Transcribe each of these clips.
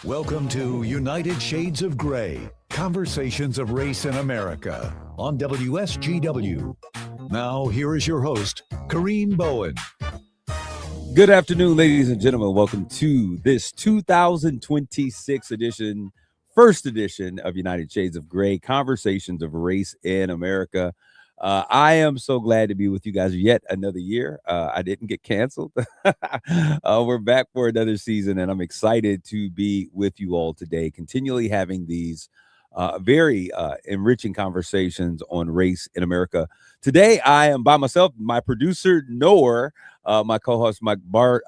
Welcome to United Shades of Gray, Conversations of Race in America on WSGW. Now, here is your host, Kareem Bowen. Good afternoon, ladies and gentlemen. Welcome to this 2026 edition, first edition of United Shades of Gray, Conversations of Race in America. I am so glad to be with you guys yet another year. I didn't get canceled. We're back for another season, and I'm excited to be with you all today, continually having these very enriching conversations on race in America. Today, I am by myself. My producer, Noor, my co-host, Mark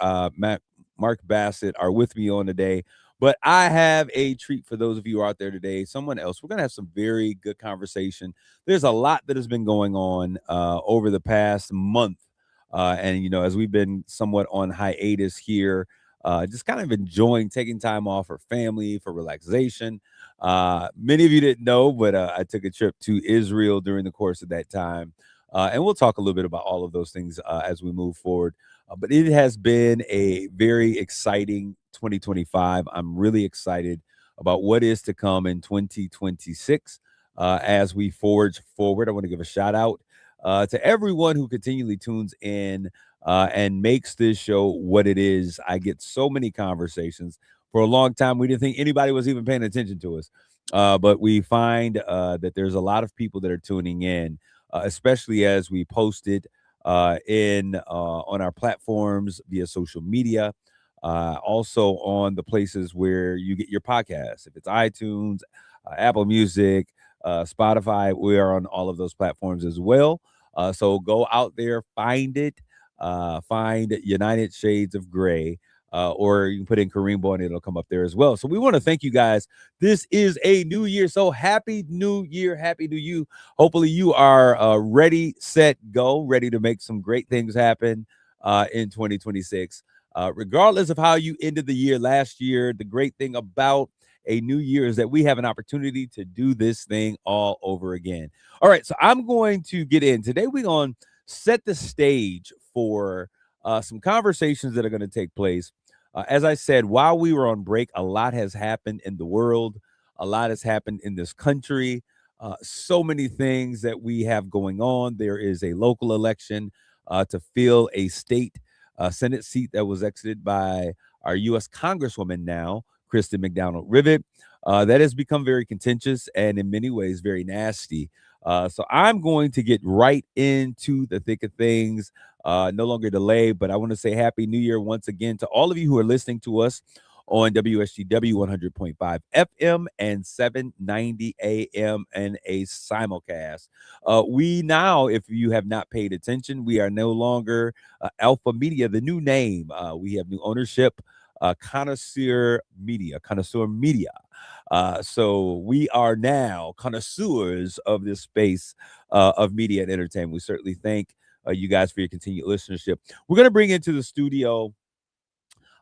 Bassett, are with me on today. But I have a treat for those of you out there today. Someone else. We're going to have some very good conversation. There's a lot that has been going on over the past month. And, you know, as we've been somewhat on hiatus here, just kind of enjoying taking time off for family, for relaxation. Many of you didn't know, but I took a trip to Israel during the course of that time. And we'll talk a little bit about all of those things as we move forward. But it has been a very exciting 2025. I'm really excited about what is to come in 2026 as we forge forward. I want to give a shout out to everyone who continually tunes in and makes this show what it is. I get so many conversations. For a long time, we didn't think anybody was even paying attention to us. But we find that there's a lot of people that are tuning in, especially as we post it on our platforms via social media, also on the places where you get your podcasts. If it's iTunes, Apple Music, Spotify, we are on all of those platforms as well. So go out there, find it, find United Shades of Gray. Or you can put in Kareem Bowen, it'll come up there as well. So we want to thank you guys. This is a new year. So happy new year. Happy to you. Hopefully you are ready, set, go, ready to make some great things happen in 2026. Regardless of how you ended the year last year, the great thing about a new year is that we have an opportunity to do this thing all over again. All right, so I'm going to get in. Today we're going to set the stage for some conversations that are going to take place. As I said, while we were on break, a lot has happened in the world. A lot has happened in this country. So many things that we have going on. There is a local election to fill a state Senate seat that was exited by our U.S. Congresswoman now, Kristen McDonald-Rivet. That has become very contentious and in many ways very nasty. So I'm going to get right into the thick of things, no longer delay, but I want to say Happy New Year once again to all of you who are listening to us on WSGW 100.5 FM and 790 AM and a simulcast. We now, if you have not paid attention, we are no longer Alpha Media, the new name. We have new ownership, Connoisseur Media. So we are now connoisseurs of this space of media and entertainment. We certainly thank you guys for your continued listenership. We're going to bring into the studio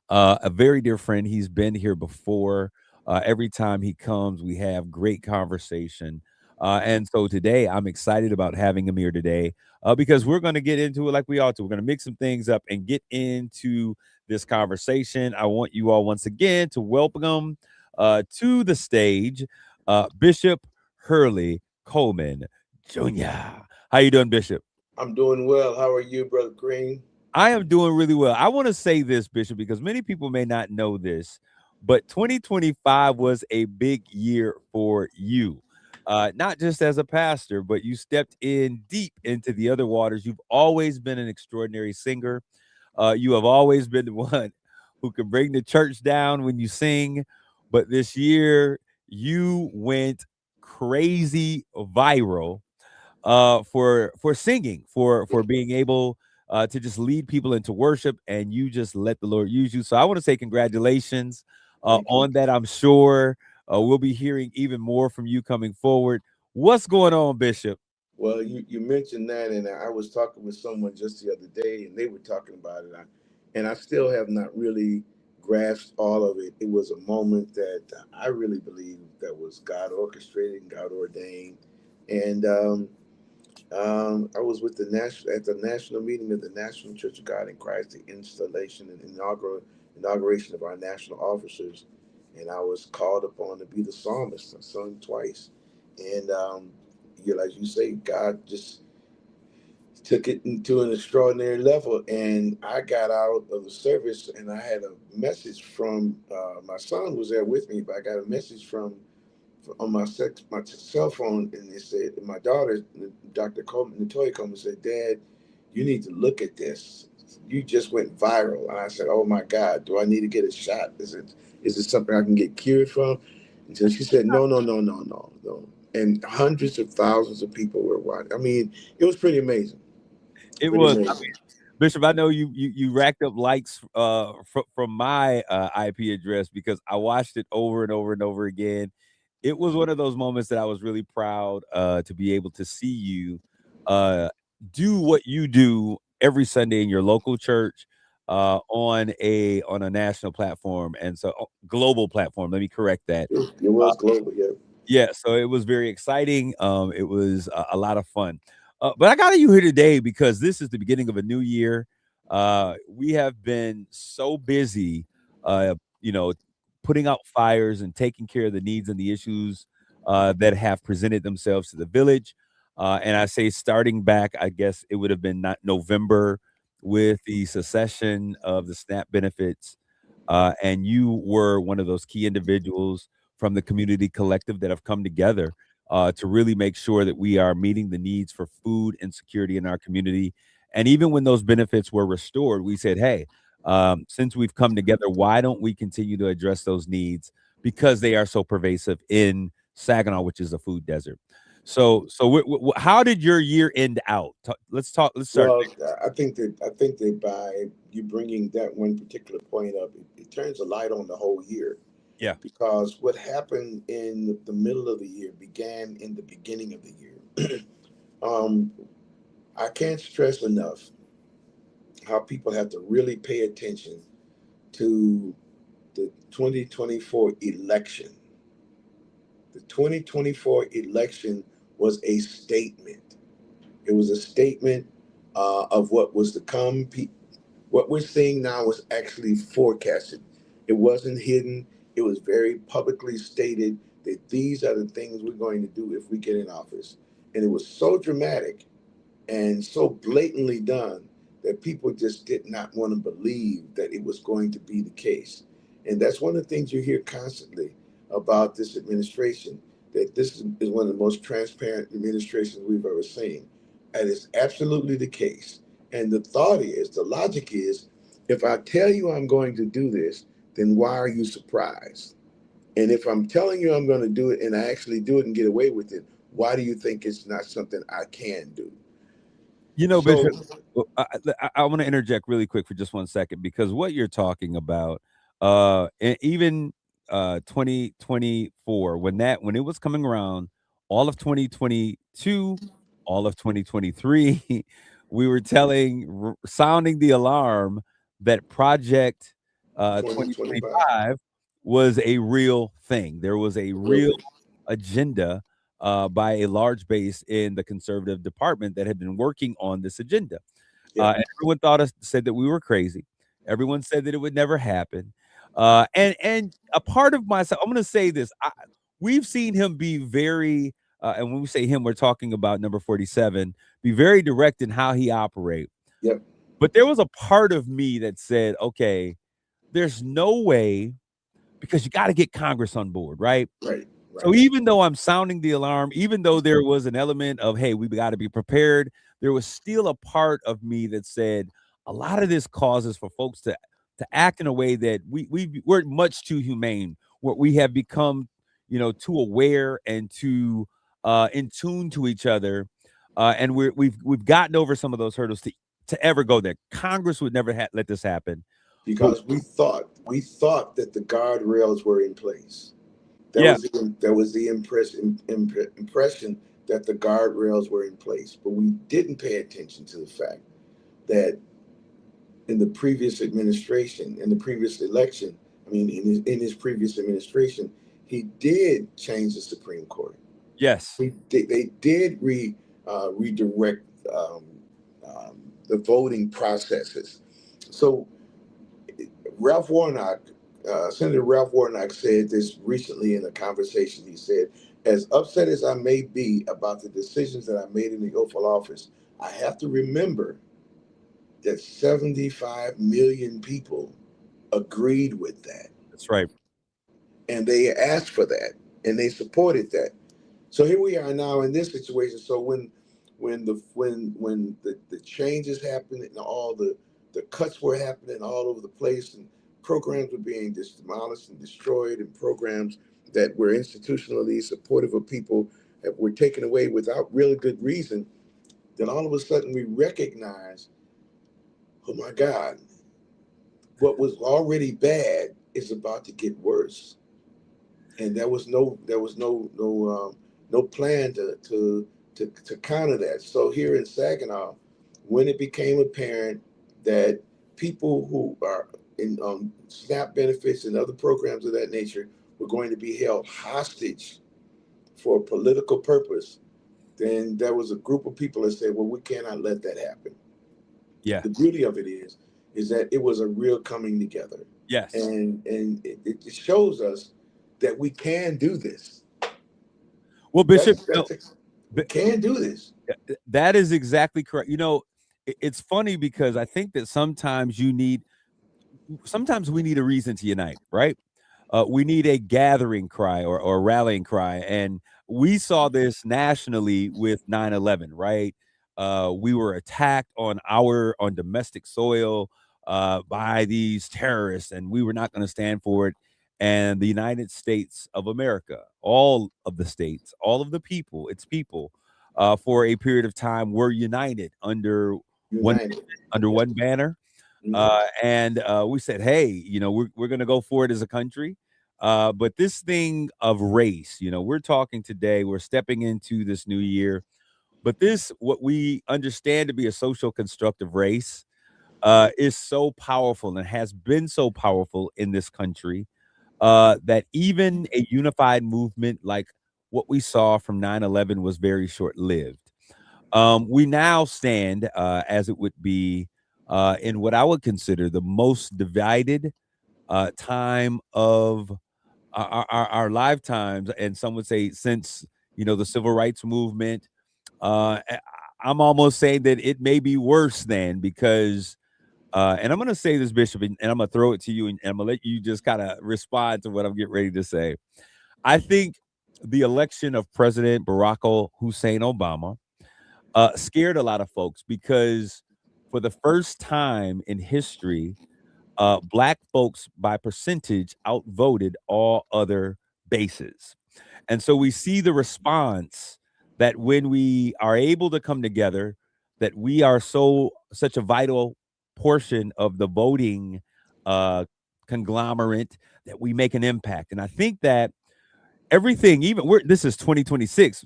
a very dear friend. He's been here before. Every time he comes, we have great conversation. And so today, I'm excited about having him here today because we're going to get into it like we ought to. We're going to mix some things up and get into this conversation. I want you all once again to welcome to the stage Bishop Hurley Coleman Jr. How you doing, Bishop? I'm doing well. How are you, Brother Green? I am doing really well. I want to say this, Bishop, because many people may not know this, but 2025 was a big year for you. Not just as a pastor, but you stepped in deep into the other waters. You've always been an extraordinary singer. You have always been the one who can bring the church down when you sing. But this year, you went crazy viral for singing, for being able to just lead people into worship, and you just let the Lord use you. So I want to say congratulations on that. I'm sure we'll be hearing even more from you coming forward. What's going on, Bishop? Well, you mentioned that, and I was talking with someone just the other day, and they were talking about it, and I still have not really grasped all of it. It was a moment that I really believe that was God orchestrated, God ordained, and I was with the national meeting of the National Church of God in Christ, the installation and inauguration of our national officers, and I was called upon to be the psalmist. I sung twice, and like you say, God just took it into an extraordinary level. And I got out of the service, and I had a message from my son was there with me, but I got a message from on my cell phone, and it said my daughter, Dr. Coleman, Natoya Coleman, said, "Dad, you need to look at this. You just went viral." And I said, "Oh my God, do I need to get a shot? Is it something I can get cured from?" And so she said, "No, no, no, no, no, no." And hundreds of thousands of people were watching. I mean, it was pretty amazing. It Pretty was. amazing. Bishop, I know you racked up likes from my IP address because I watched it over and over and over again. It was one of those moments that I was really proud to be able to see you uh, do what you do every Sunday in your local church on a national platform, and so global platform. Let me correct that. It was global, yeah. Yeah, so it was very exciting. It was a lot of fun. But I got you here today because this is the beginning of a new year. We have been so busy, uh, you know, putting out fires and taking care of the needs and the issues that have presented themselves to the village. And I say starting back, I guess it would have been not November with the secession of the SNAP benefits. And you were one of those key individuals from the community collective that have come together to really make sure that we are meeting the needs for food and security in our community. And even when those benefits were restored, we said, hey, since we've come together, why don't we continue to address those needs because they are so pervasive in Saginaw, which is a food desert. So how did your year end out? Let's talk. Let's start Well, there. I think that by you bringing that one particular point up, it turns a light on the whole year, Yeah. because what happened in the middle of the year began in the beginning of the year. um, I can't stress enough how people have to really pay attention to the 2024 election. The 2024 election was a statement. It was a statement of what was to come. What we're seeing now was actually forecasted. It wasn't hidden. It was very publicly stated that these are the things we're going to do if we get in office. And it was so dramatic and so blatantly done that people just did not want to believe that it was going to be the case. And that's one of the things you hear constantly about this administration, that this is one of the most transparent administrations we've ever seen. And it's absolutely the case. And the thought is, the logic is, if I tell you I'm going to do this, then why are you surprised? And if I'm telling you I'm going to do it and I actually do it and get away with it, why do you think it's not something I can do? So, Bishop, I want to interject really quick for just 1 second because what you're talking about, and even 2024, when it was coming around, all of 2022, all of 2023, we were sounding the alarm that Project 2025, 2025 was a real thing. There was a real really? agenda by a large base in the conservative department that had been working on this agenda. Yeah, And everyone said that we were crazy. Everyone said that it would never happen. And a part of myself, I'm going to say this: we've seen him be very, and when we say him, we're talking about number 47, be very direct in how he operates. yep, But there was a part of me that said, okay, there's no way because you got to get Congress on board, right? right, So right. even though I'm sounding the alarm, even though there was an element of, hey, we got to be prepared, there was still a part of me that said a lot of this causes for folks to act in a way that we're much too humane, where we have become, too aware and too in tune to each other, and we've gotten over some of those hurdles to ever go there. Congress would never let this happen, but Because we thought that the guardrails were in place. yeah, That was the impression that the guardrails were in place, but we didn't pay attention to the fact that in the previous administration, in the previous election, I mean, in his previous administration, he did change the Supreme Court. yes, They did redirect the voting processes. So Ralph Warnock Senator Ralph Warnock said this recently in a conversation. He said, as upset as I may be about the decisions that I made in the oath of office, I have to remember that 75 million people agreed with that. That's right. And they asked for that and they supported that. So here we are now in this situation. So when the changes happened and all the cuts were happening all over the place and programs were being demolished and destroyed and programs that were institutionally supportive of people that were taken away without really good reason, then all of a sudden we recognize, oh my God, what was already bad is about to get worse. And there was no plan to counter that. So here in Saginaw, when it became apparent that people who are in SNAP benefits and other programs of that nature were going to be held hostage for a political purpose, then there was a group of people that said, "Well, we cannot let that happen." Yeah. The beauty of it is that it was a real coming together, Yes. and it shows us that we can do this. Well, Bishop, We can do this. that is exactly correct. It's funny because I think that sometimes we need a reason to unite, right? We need a gathering cry or a rallying cry. And we saw this nationally with 9/11, right? We were attacked on domestic soil by these terrorists, and we were not going to stand for it. And the United States of America, all of the states, all of the people, its people, for a period of time were united one United. under Yeah. one banner. Mhm. And we said, hey, we're going to go for it as a country. But this thing of race, we're talking today, we're stepping into this new year. But what we understand to be a social constructive race, is so powerful and has been so powerful in this country, that even a unified movement like what we saw from 9/11 was very short lived. We now stand, as it would be, in what I would consider the most divided time of our lifetimes, and some would say since the civil rights movement. I'm almost saying that it may be worse than, because, and I'm going to say this, Bishop, and I'm going to throw it to you, and I'm going to let you just kind of respond to what I'm getting ready to say. I think the election of President Barack Hussein Obama scared a lot of folks, because for the first time in history, black folks by percentage outvoted all other bases. And so we see the response, that when we are able to come together, that we are such a vital portion of the voting uh, conglomerate, that we make an impact. And I think that everything, even this is 2026.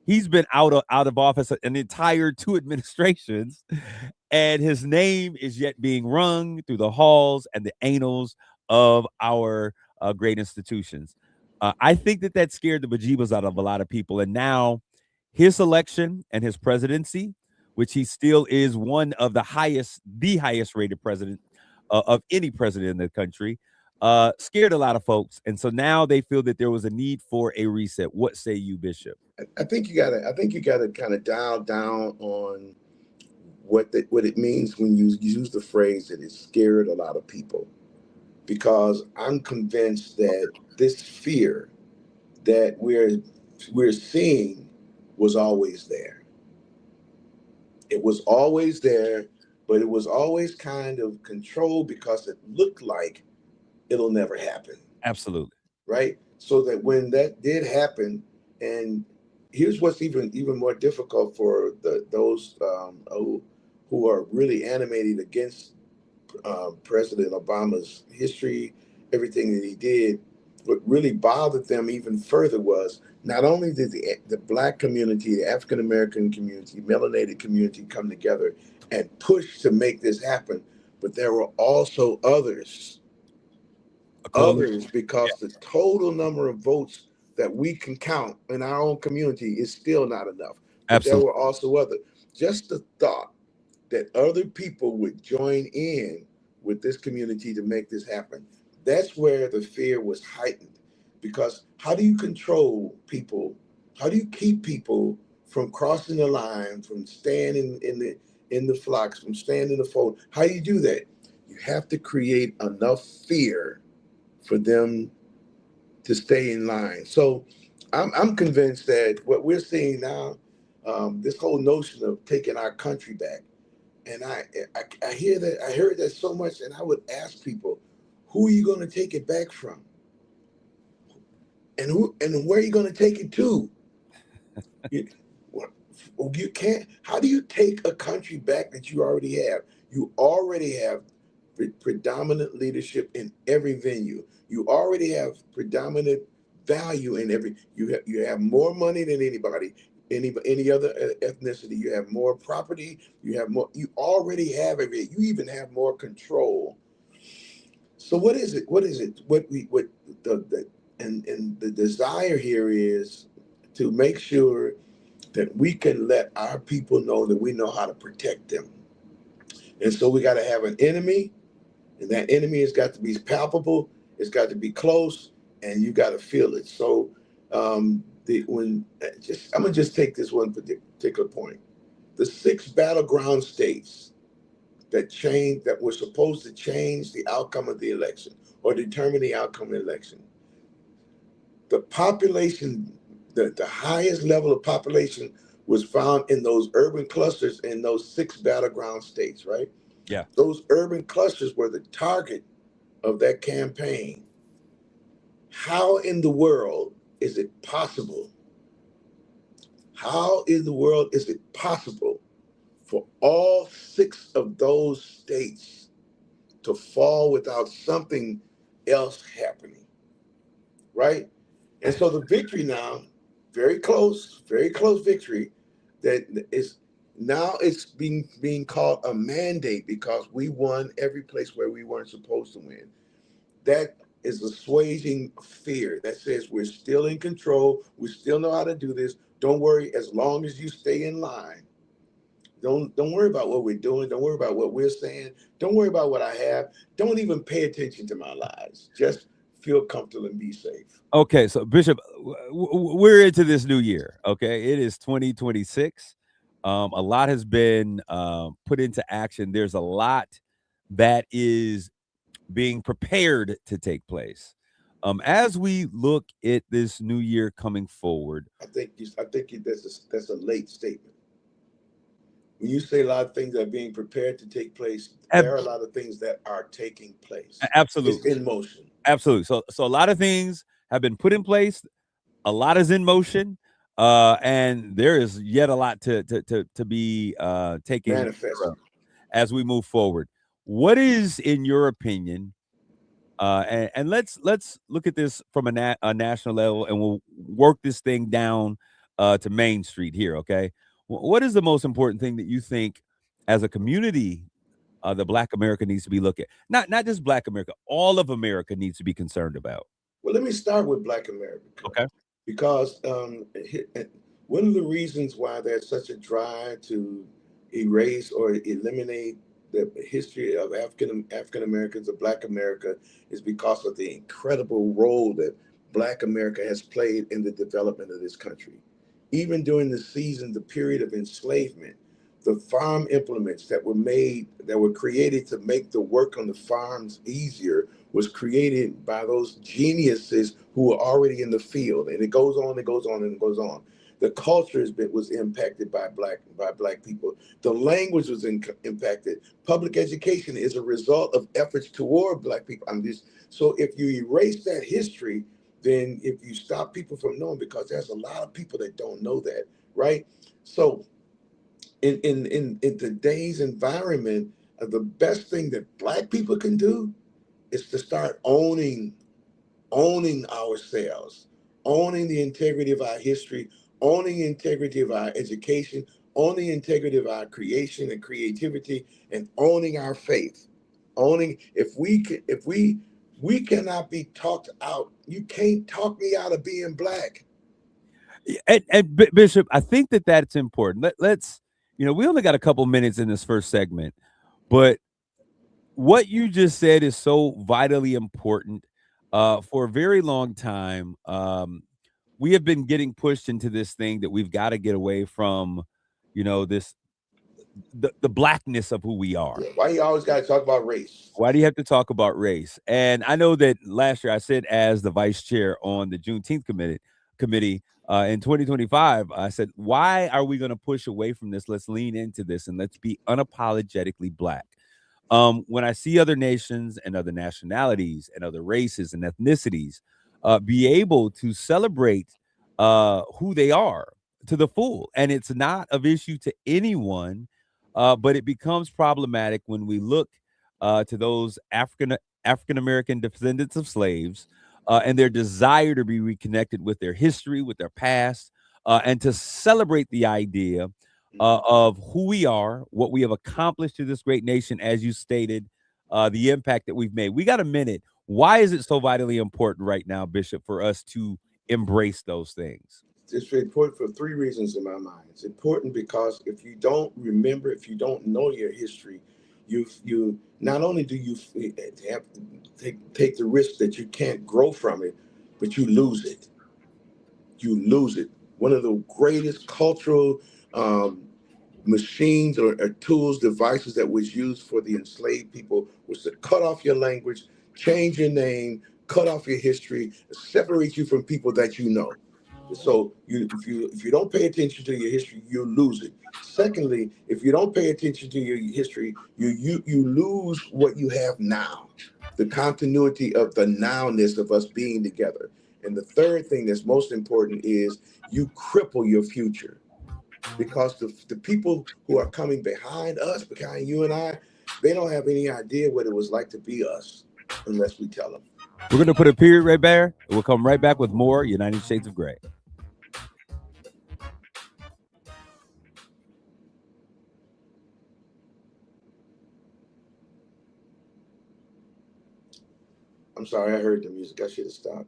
He's been out of office an entire two administrations, and his name is yet being rung through the halls and the annals of our great institutions. I think that scared the bejeebas out of a lot of people, and now his election and his presidency, which he still is one of the highest rated president of any president in the country, scared a lot of folks, and so now they feel that there was a need for a reset. What say you, Bishop? I think you gotta kind of dial down on what it means when you use the phrase that it scared a lot of people, because I'm convinced that this fear that we're seeing was always there. It was always there, but it was always kind of controlled because it looked like it'll never happen, Absolutely. right? So that when that did happen, and here's what's even more difficult for those who are really animated against President Obama's history, everything that he did. What really bothered them even further was not only did the black community, the African American community, melanated community come together and push to make this happen, but there were also A coalition. others, because the total number of votes that we can count in our own community is still not enough. But there Absolutely. were also others. Just the thought that other people would join in with this community to make this happen. That's where the fear was heightened, because how do you control people? How do you keep people from crossing the line, from staying in the flocks, from staying in the fold? How do you do that? You have to create enough fear for them to stay in line. So I'm convinced that what we're seeing now, this whole notion of taking our country back, and I hear that, I heard that so much, and I would ask people, who are you going to take it back from, and where are you going to take it to? You, you can't. How do you take a country back that you already have? You already have predominant leadership in every venue. You already have predominant value in every. You have more money than anybody, any other ethnicity. You have more property. You have more. You already have everything. You even have more control. So what is it? What is it? What the and the desire here is to make sure that we can let our people know that we know how to protect them. And so we got to have an enemy, and that enemy has got to be palpable, it's got to be close, and you got to feel it. So I'm gonna just take this one particular point. The 6 battleground states that were supposed to change the outcome of the election or determine the outcome of the election. The population, the highest level of population was found in those urban clusters in those 6 battleground states, right? Yeah. Those urban clusters were the target of that campaign. How in the world is it possible? How in the world is it possible for all 6 of those states to fall without something else happening, right? And so the victory now, very close victory, that is now it's being called a mandate because we won every place where we weren't supposed to win. That is assuaging fear that says we're still in control, we still know how to do this. Don't worry, as long as you stay in line. Don't worry about what we're doing. Don't worry about what we're saying. Don't worry about what I have. Don't even pay attention to my lies. Just feel comfortable and be safe. Okay, so Bishop, we're into this new year. Okay, it is 2026. A lot has been put into action. There's a lot that is being prepared to take place. As we look at this new year coming forward, That's a late statement. When you say a lot of things are being prepared to take place, ab- there are a lot of things that are taking place. It's absolutely, in motion. absolutely. So a lot of things have been put in place. A lot is in motion, and there is yet a lot to be taken care of Manifesting. as we move forward. What is, in your opinion, and let's look at this from a national level, and we'll work this thing down to Main Street here. Okay, what is the most important thing that you think, as a community, the Black America needs to be looking? Not just Black America, all of America needs to be concerned about. Well, let me start with Black America Okay. because one of the reasons why there's such a drive to erase or eliminate the history of African Americans or Black America is because of the incredible role that Black America has played in the development of this country. Even during the period of enslavement, the farm implements that were created to make the work on the farms easier was created by those geniuses who were already in the field. And it goes on, it goes on, and it goes on. The culture was impacted by black people. The language was impacted. Public education is a result of efforts toward Black people. So if you erase that history, then if you stop people from knowing, because there's a lot of people that don't know that, right? So in today's environment, the best thing that Black people can do is to start owning ourselves, owning the integrity of our history, owning the integrity of our education, owning the integrity of our creation and creativity, and owning our faith. Owning if we cannot be talked out. You can't talk me out of being Black. And Bishop, I think that that's important. Let's, we only got a couple minutes in this first segment, but what you just said is so vitally important. For a very long time, we have been getting pushed into this thing that we've got to get away from, this the blackness of who we are. Yeah. Why you always got to talk about race? Why do you have to talk about race? And I know that last year I said, as the vice chair on the Juneteenth committee in 2025, I said, why are we going to push away from this? Let's lean into this and let's be unapologetically black. When I see other nations and other nationalities and other races and ethnicities be able to celebrate who they are to the full, and it's not of issue to anyone, but it becomes problematic when we look to those African American descendants of slaves and their desire to be reconnected with their history, with their past, and to celebrate the idea of who we are, what we have accomplished to this great nation, as you stated, the impact that we've made. We got a minute. Why is it so vitally important right now, Bishop, for us to embrace those things? It's important for three reasons in my mind. It's important because if you don't remember, if you don't know your history, you not only do you have to take the risk that you can't grow from it, but you lose it. You lose it. One of the greatest cultural machines or tools, devices that was used for the enslaved people was to cut off your language, change your name, cut off your history, separate you from people that you know. So if you don't pay attention to your history, you lose it. Secondly, if you don't pay attention to your history, you lose what you have now, the continuity of the nowness of us being together. And the third thing that's most important is you cripple your future because the people who are coming behind us, behind you and I, they don't have any idea what it was like to be us unless we tell them. We're going to put a period right there. We'll come right back with more United Shades of Gray. I'm sorry, I heard the music. I should have stopped.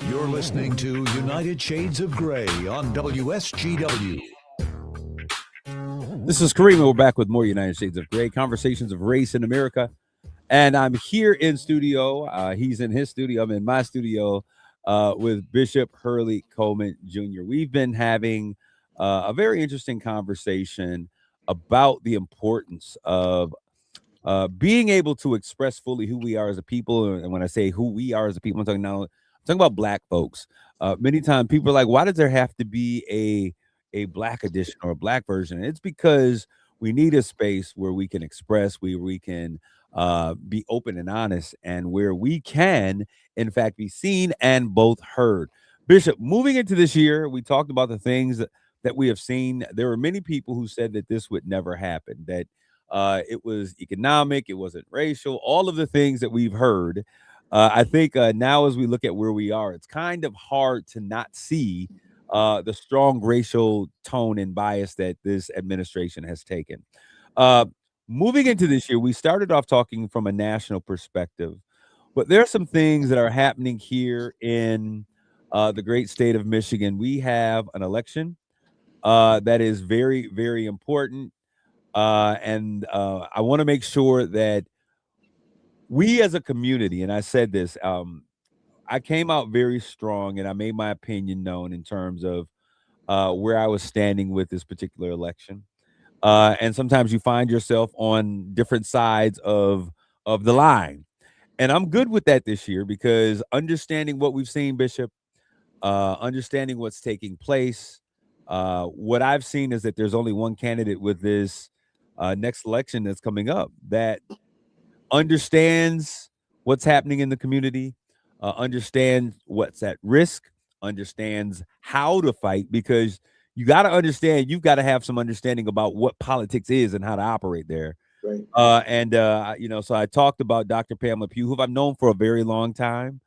You're listening to United Shades of Gray on WSGW. This is Kareem, and we're back with more United Shades of Gray, conversations of race in America. And I'm here in studio. He's in his studio. I'm in my studio with Bishop Hurley Coleman Jr. We've been having a very interesting conversation about the importance of being able to express fully who we are as a people. And when I say who we are as a people, I'm talking about black folks. Many times people are like, why does there have to be a black edition or a black version? And it's because we need a space where we can express, where we can be open and honest, and where we can, in fact, be seen and both heard. Bishop, moving into this year, we talked about the things that we have seen. There were many people who said that this would never happen, that it was economic, it wasn't racial, all of the things that we've heard. I think now, as we look at where we are, it's kind of hard to not see the strong racial tone and bias that this administration has taken. Uh, Moving into this year, we started off talking from a national perspective. But there are some things that are happening here in the great state of Michigan. We have an election that is very, very important. And I want to make sure that we as a community, and I said this, I came out very strong and I made my opinion known in terms of where I was standing with this particular election. And sometimes you find yourself on different sides of the line. And I'm good with that this year because understanding what we've seen, Bishop, understanding what's taking place, what I've seen is that there's only one candidate with this next election that's coming up that understands what's happening in the community, understands what's at risk, understands how to fight, because you got to understand, you've got to have some understanding about what politics is and how to operate there. Right. So I talked about Dr. Pamela Pugh, who I've known for a very long time.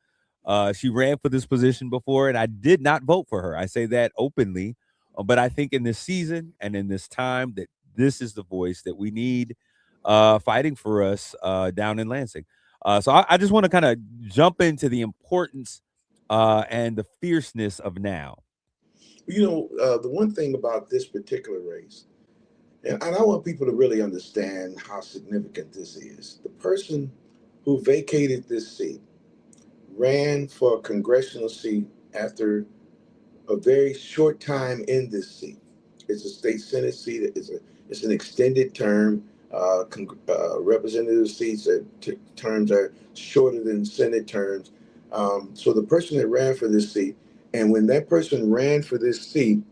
She ran for this position before, and I did not vote for her. I say that openly, but I think in this season and in this time that this is the voice that we need fighting for us down in Lansing. So I just want to kind of jump into the importance and the fierceness of now. The one thing about this particular race, and I want people to really understand how significant this is. The person who vacated this seat ran for a congressional seat after a very short time in this seat. It's a state senate seat. It's an extended term. Representative seats terms are shorter than senate terms. So the person that ran for this seat, and when that person ran for this seat,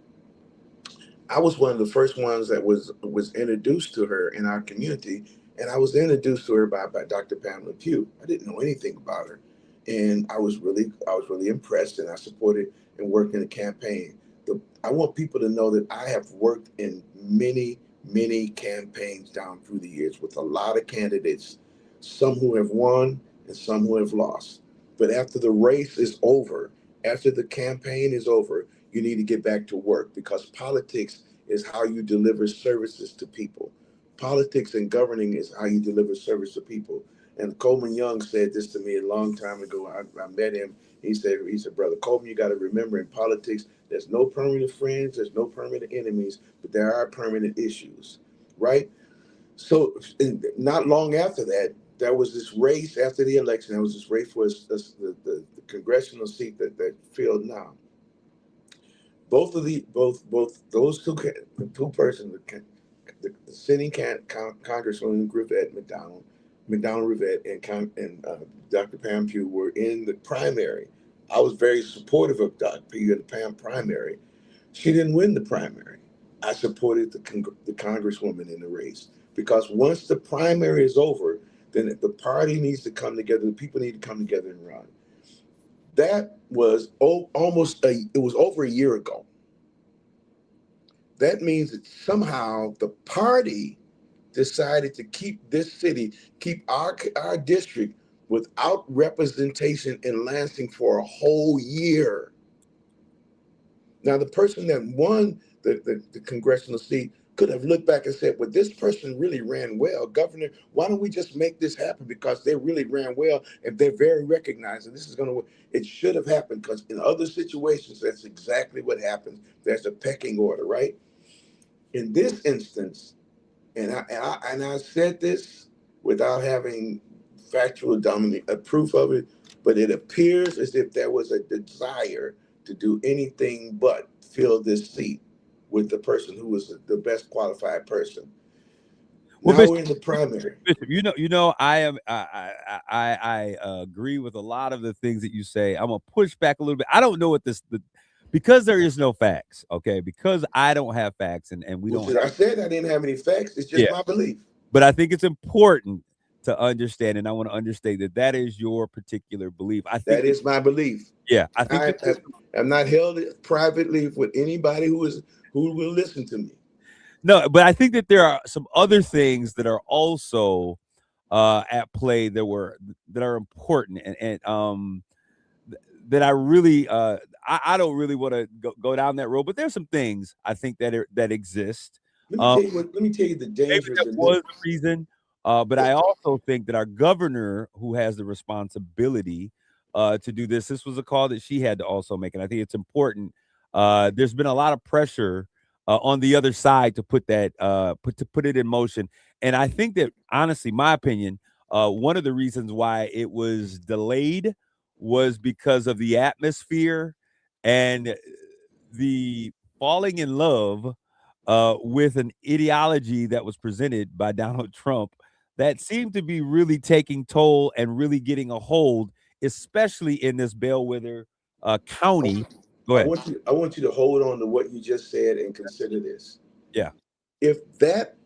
I was one of the first ones that was introduced to her in our community, and I was introduced to her by Dr. Pamela Pugh. I didn't know anything about her, and I was really impressed, and I supported and worked in the campaign. I want people to know that I have worked in many campaigns down through the years with a lot of candidates, some who have won and some who have lost. But after the race is over, after the campaign is over, you need to get back to work, because politics is how you deliver services to people. Politics and governing is how you deliver service to people. And Coleman Young said this to me a long time ago. I met him. He said, Brother Coleman, you got to remember, in politics, there's no permanent friends, there's no permanent enemies, but there are permanent issues, right? So not long after that, there was this race after the election. There was this race for the congressional seat that filled now. Both those two persons, the sitting Congresswoman McDonald Rivette, and Dr. Pam Pugh were in the primary. I was very supportive of Dr. Pugh in the Pam primary. She didn't win the primary. I supported the Congresswoman in the race, because once the primary is over, then the party needs to come together. The people need to come together and run. That was it was over a year ago. That means that somehow the party decided to keep this city, keep our district without representation in Lansing for a whole year. Now, the person that won the congressional seat could have looked back and said, well, this person really ran well. Governor, why don't we just make this happen, because they really ran well and they're very recognized, and this is going to work. It should have happened, because in other situations, that's exactly what happens. There's a pecking order, right? In this instance, and I said this without having factual proof of it, but it appears as if there was a desire to do anything but fill this seat with the person who was the best qualified person. Well, now Bishop, we're in the primary. Bishop, I agree with a lot of the things that you say. I'm gonna push back a little bit. I don't know what because there is no facts, okay? Because I don't have facts, and we don't. I said I didn't have any facts. It's just my belief. But I think it's important to understand, and I want to understate that is your particular belief. I think that is my belief. Yeah, I think I'm not held privately with anybody who will listen to me. No, but I think that there are some other things that are also at play that are important, and that I really I don't really want to go down that road. But there's some things I think that exist. Let me tell you the dangers. Maybe that was the reason But I also think that our governor, who has the responsibility to do this was a call that she had to also make. And I think it's important. There's been a lot of pressure on the other side to put that put it in motion. And I think that, honestly, my opinion, one of the reasons why it was delayed was because of the atmosphere and the falling in love with an ideology that was presented by Donald Trump that seemed to be really taking toll and really getting a hold, especially in this bellwether county. Go ahead. I want you to hold on to what you just said and consider this. Yeah. If that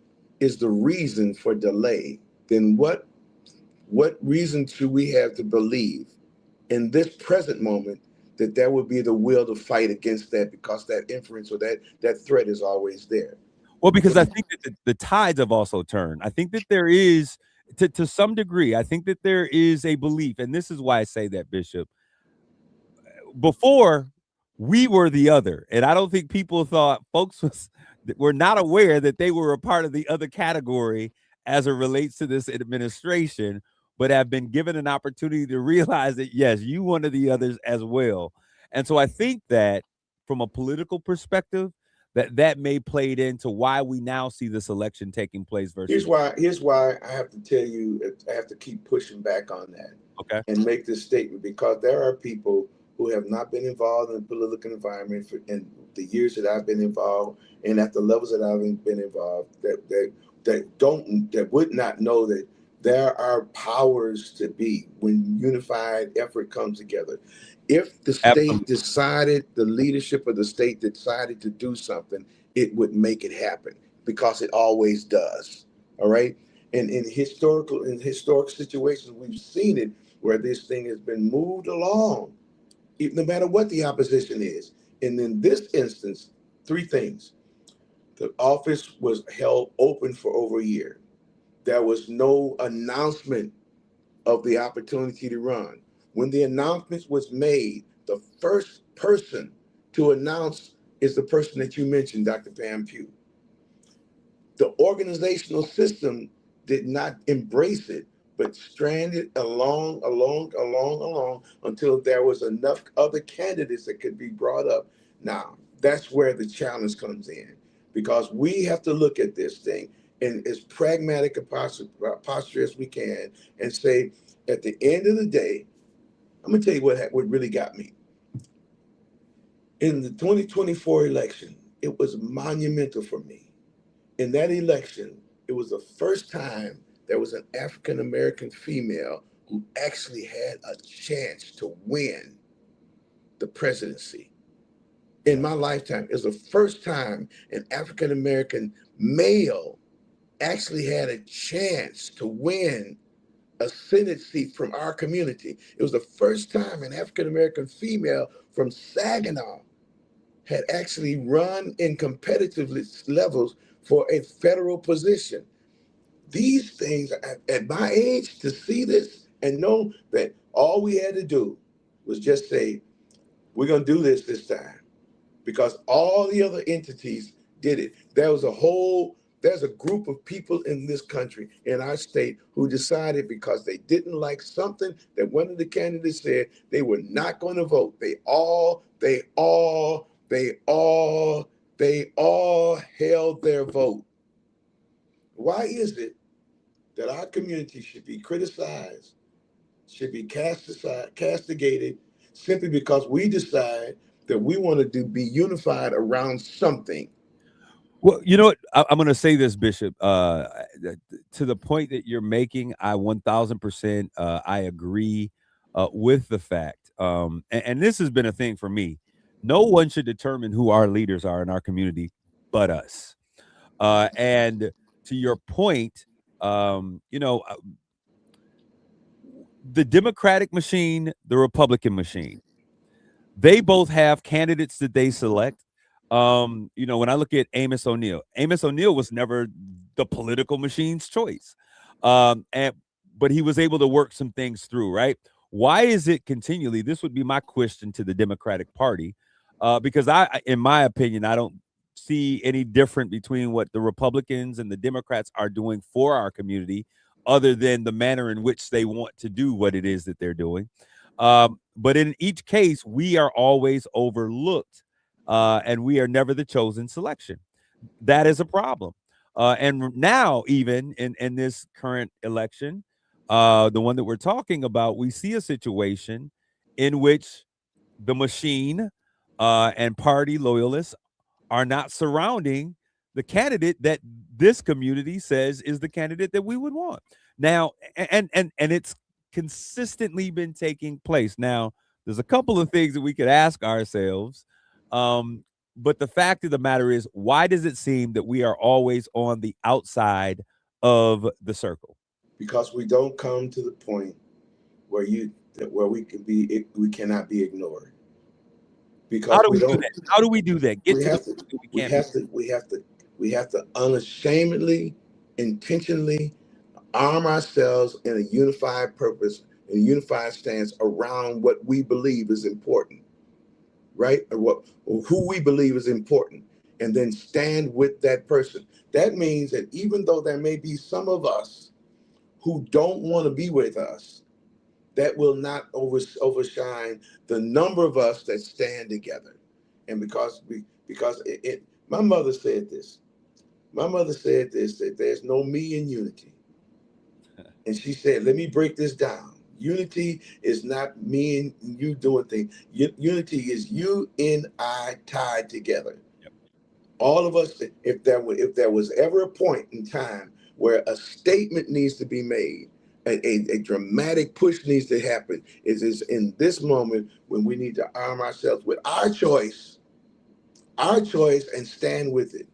is the reason for delay, then what reason should we have to believe in this present moment that there would be the will to fight against that, because that inference or that threat is always there? Well, because I think that the tides have also turned. I think that there is, to some degree, I think that there is a belief, and this is why I say that, Bishop. Before, we were the other, and I don't think people thought folks were not aware that they were a part of the other category as it relates to this administration, but have been given an opportunity to realize that, yes, you one of the others as well. And so I think that from a political perspective, that may played into why we now see this election taking place versus. Here's why I have to tell you, I have to keep pushing back on that. Okay. And make this statement, because there are people who have not been involved in the political environment in the years that I've been involved, and at the levels that I've been involved, that would not know that there are powers to be when unified effort comes together. If the state decided, the leadership of the state decided to do something, it would make it happen, because it always does. All right. And in historic situations, we've seen it where this thing has been moved along, no matter what the opposition is. And in this instance, three things. The office was held open for over a year. There was no announcement of the opportunity to run. When the announcement was made, the first person to announce is the person that you mentioned, Dr. Pam Pugh. The organizational system did not embrace it, but stranded along until there was enough other candidates that could be brought up. Now, that's where the challenge comes in, because we have to look at this thing in as pragmatic a posture as we can and say, at the end of the day, I'm going to tell you what really got me. In the 2024 election, it was monumental for me. In that election, it was the first time there was an African-American female who actually had a chance to win the presidency. In my lifetime, it was the first time an African-American male actually had a chance to win a Senate seat from our community. It was the first time an African-American female from Saginaw had actually run in competitive levels for a federal position. These things, at my age, to see this and know that all we had to do was just say, we're going to do this time, because all the other entities did it. There's a group of people in this country, in our state, who decided, because they didn't like something that one of the candidates said, they were not going to vote. They all held their vote. Why is it that our community should be criticized, should be castigated, simply because we decide that we want to be unified around something? Well, you know what? I'm going to say this, Bishop. To the point that you're making, I 1000% I agree with the fact. And this has been a thing for me. No one should determine who our leaders are in our community but us. And to your point, the Democratic machine, the Republican machine, they both have candidates that they select. When I look at Amos O'Neill was never the political machine's choice. But he was able to work some things through, right? Why is it continually? This would be my question to the Democratic Party, because in my opinion, I don't see any different between what the Republicans and the Democrats are doing for our community other than the manner in which they want to do what it is that they're doing. But in each case, we are always overlooked, and we are never the chosen selection. That is a problem. And now, even in this current election, the one that we're talking about, we see a situation in which the machine and party loyalists are not surrounding the candidate that this community says is the candidate that we would want. Now, and it's consistently been taking place. Now, there's a couple of things that we could ask ourselves. But the fact of the matter is, why does it seem that we are always on the outside of the circle? Because we don't come to the point where we cannot be ignored. How Because do we we do don't that? How do we do that? Get we to the have to point that we we can't be. have to we have to we have to unashamedly, intentionally arm ourselves in a unified purpose, in a unified stance around what we believe is important, right? Or who we believe is important, and then stand with that person. That means that even though there may be some of us who don't want to be with us, that will not overshine the number of us that stand together. And because my mother said this. My mother said this, that there's no me in unity. And she said, let me break this down. Unity is not me and you doing things. Unity is you and I tied together. Yep. All of us, if there was ever a point in time where a statement needs to be made, a dramatic push needs to happen, is in this moment when we need to arm ourselves with our choice, and stand with it.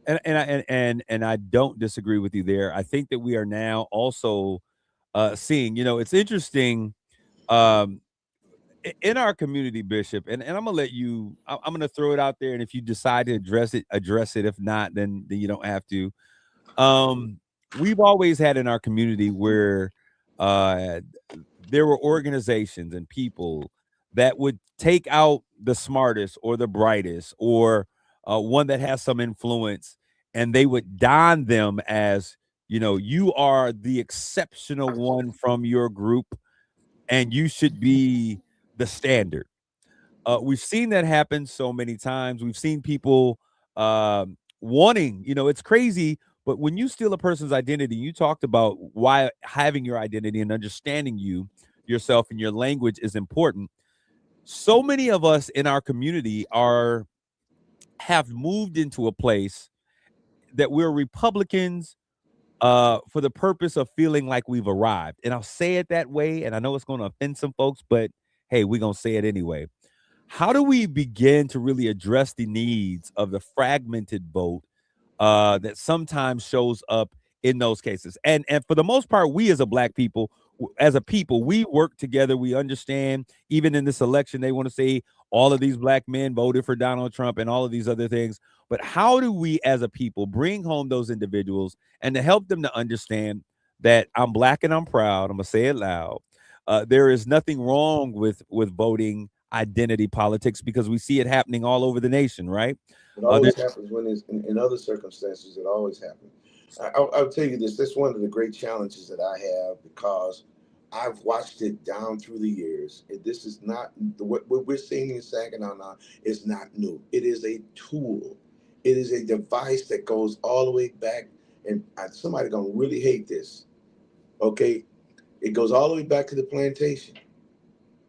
And I don't disagree with you there. I think that we are now also seeing, it's interesting, um, in our community, Bishop, and I'm gonna let you. I'm gonna throw it out there, and if you decide to address it, address it. If not, then you don't have to. Um, we've always had in our community where uh, there were organizations and people that would take out the smartest or the brightest or one that has some influence, and they would don them as, you are the exceptional one from your group, and you should be the standard. We've seen that happen so many times. We've seen people wanting, it's crazy, but when you steal a person's identity, you talked about why having your identity and understanding yourself and your language is important. So many of us in our community have moved into a place that we're Republicans for the purpose of feeling like we've arrived. And I'll say it that way, and I know it's going to offend some folks, but hey, we're going to say it anyway. How do we begin to really address the needs of the fragmented vote that sometimes shows up in those cases? And for the most part, we as a black people, as a people, we work together. We understand. Even in this election, they want to say all of these black men voted for Donald Trump and all of these other things. But how do we, as a people, bring home those individuals and to help them to understand that I'm black and I'm proud? I'm gonna say it loud. There is nothing wrong with voting identity politics because we see it happening all over the nation, right? It There, always happens when it's in other circumstances. It always happens. I'll tell you this. This is one of the great challenges that I have because I've watched it down through the years. This is not what we're seeing in Saginaw now is not new. It is a tool. It is a device that goes all the way back. And somebody gonna really hate this. Okay, it goes all the way back to the plantation,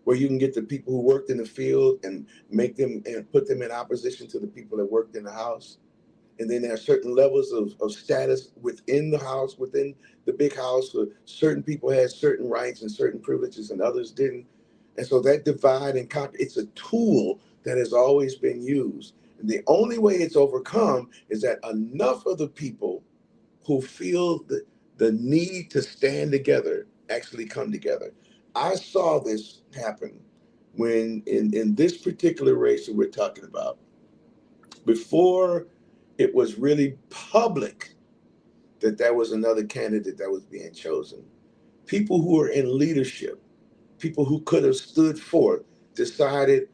where you can get the people who worked in the field and make them and put them in opposition to the people that worked in the house. And then there are certain levels of status within the house, within the big house. So certain people had certain rights and certain privileges and others didn't. And so that divide and conquer, it's a tool that has always been used. And the only way it's overcome is that enough of the people who feel the need to stand together actually come together. I saw this happen when in this particular race that we're talking about, before it was really public that there was another candidate that was being chosen. People who were in leadership, people who could have stood forth, decided,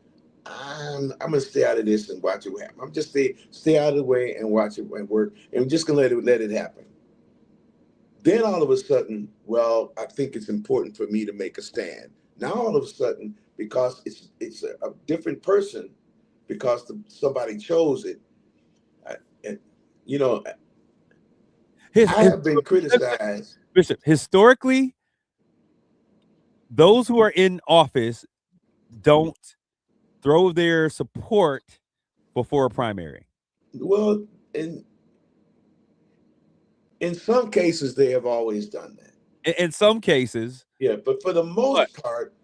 I'm gonna stay out of this and watch it happen. I'm just stay out of the way and watch it and work. And I'm just gonna let it happen. Then all of a sudden, well, I think it's important for me to make a stand. Now all of a sudden, because it's a different person, because somebody chose it, and you know, His, I his have been criticized. Bishop, historically, those who are in office don't throw their support before a primary. Well, in some cases, they have always done that. In some cases, Yeah, but for the but most part,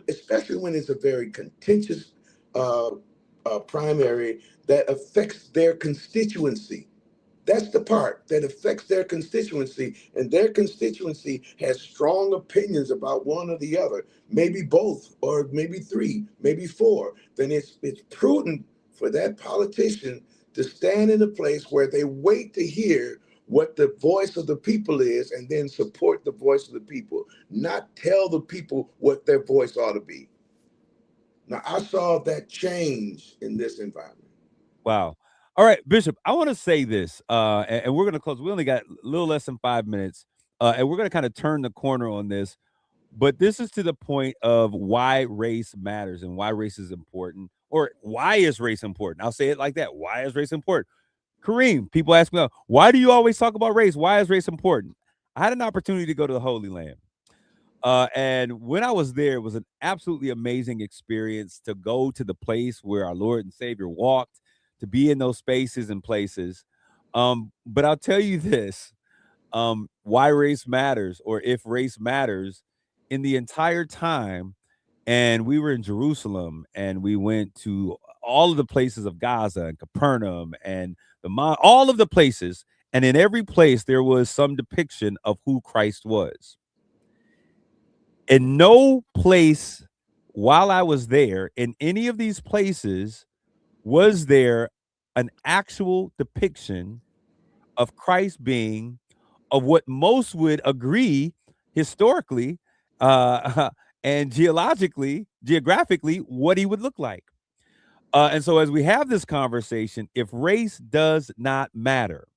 especially when it's a very contentious uh, primary that affects their constituency. That's the part that affects their constituency, and their constituency has strong opinions about one or the other, maybe both, or maybe three, maybe four. Then it's prudent for that politician to stand in a place where they wait to hear what the voice of the people is and then support the voice of the people, not tell the people what their voice ought to be. Now, I saw that change in this environment. wow. All right, Bishop, I want to say this, and we're going to close. We only got a little less than 5 minutes, and we're going to kind of turn the corner on this. But this is to the point of why race matters and why race is important, or why is race important? I'll say it like that. Why is race important? Kareem, people ask me, why do you always talk about race? Why is race important? I had an opportunity to go to the Holy Land. And when I was there, it was an absolutely amazing experience to go to the place where our Lord and Savior walked, to be in those spaces and places. But I'll tell you this, why race matters, or if race matters, in the entire time. And we were in Jerusalem, and we went to all of the places of Gaza and Capernaum and all of the places. And in every place, there was some depiction of who Christ was. In no place while I was there, in any of these places, was there an actual depiction of Christ being of what most would agree historically and geographically, what he would look like. And so, as we have this conversation, if race does not matter,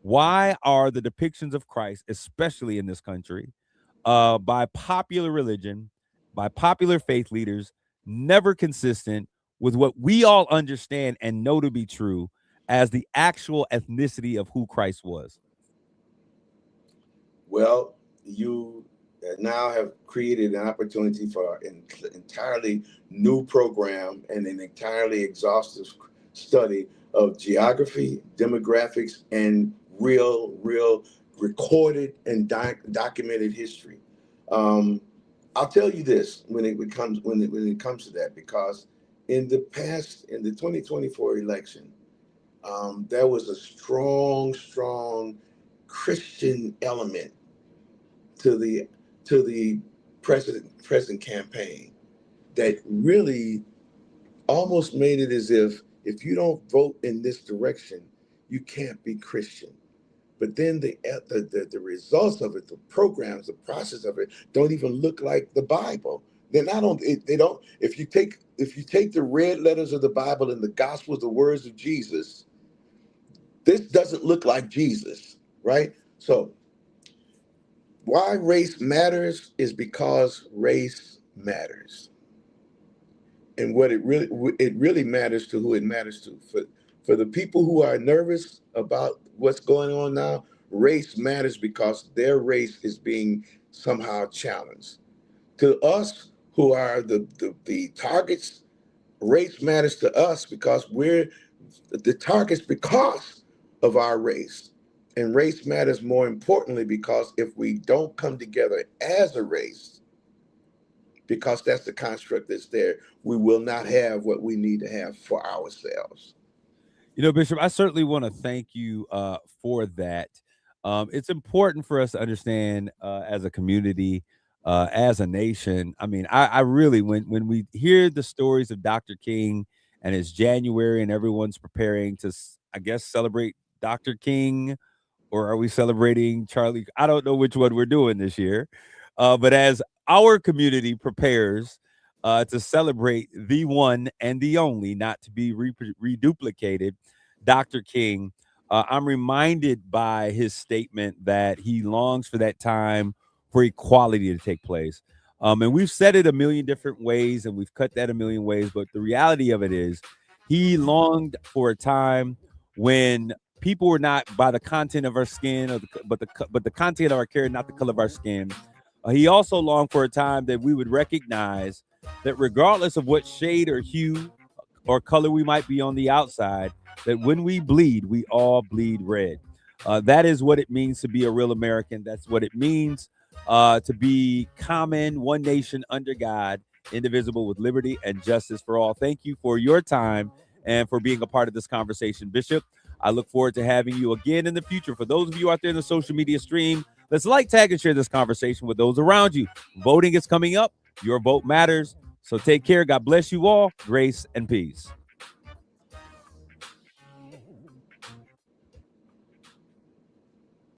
why are the depictions of Christ, especially in this country, by popular religion, by popular faith leaders, never consistent with what we all understand and know to be true as the actual ethnicity of who Christ was? Well, you now have created an opportunity for an entirely new program and an entirely exhaustive study of geography, demographics, and real recorded and documented history. Um, I'll tell you this when it comes to that, because in the 2024 election, there was a strong Christian element to the president campaign that really almost made it as if you don't vote in this direction, you can't be Christian. But then the results of it, the programs, the process of it, don't even look like the Bible. They're not on. They don't. If you take the red letters of the Bible and the Gospels, the words of Jesus, this doesn't look like Jesus, right? So why race matters is because race matters, and what it really matters to who it matters to. For the people who are nervous about what's going on now, race matters because their race is being somehow challenged. To us who are the targets, race matters to us because we're the targets because of our race. And race matters more importantly because if we don't come together as a race, because that's the construct that's there, we will not have what we need to have for ourselves. Bishop, I certainly want to thank you for that. It's important for us to understand as a community, as a nation. I mean, I really, when we hear the stories of Dr. King and it's January and everyone's preparing to, I guess, celebrate Dr. King, or are we celebrating Charlie? I don't know which one we're doing this year. But as our community prepares to celebrate the one and the only, not to be reduplicated, Dr. King, I'm reminded by his statement that he longs for that time for equality to take place. And we've said it a million different ways, and we've cut that a million ways. But the reality of it is, he longed for a time when people were not by the content of our skin, but the content of our character, not the color of our skin. He also longed for a time that we would recognize that regardless of what shade or hue or color we might be on the outside, that when we bleed, we all bleed red. That is what it means to be a real American. That's what it means to be common, one nation under God, indivisible, with liberty and justice for all. Thank you for your time and for being a part of this conversation, Bishop. I look forward to having you again in the future. For those of you out there in the social media stream, let's like, tag, and share this conversation with those around you. Voting is coming up. Your vote matters. So take care. God bless you all. Grace and peace.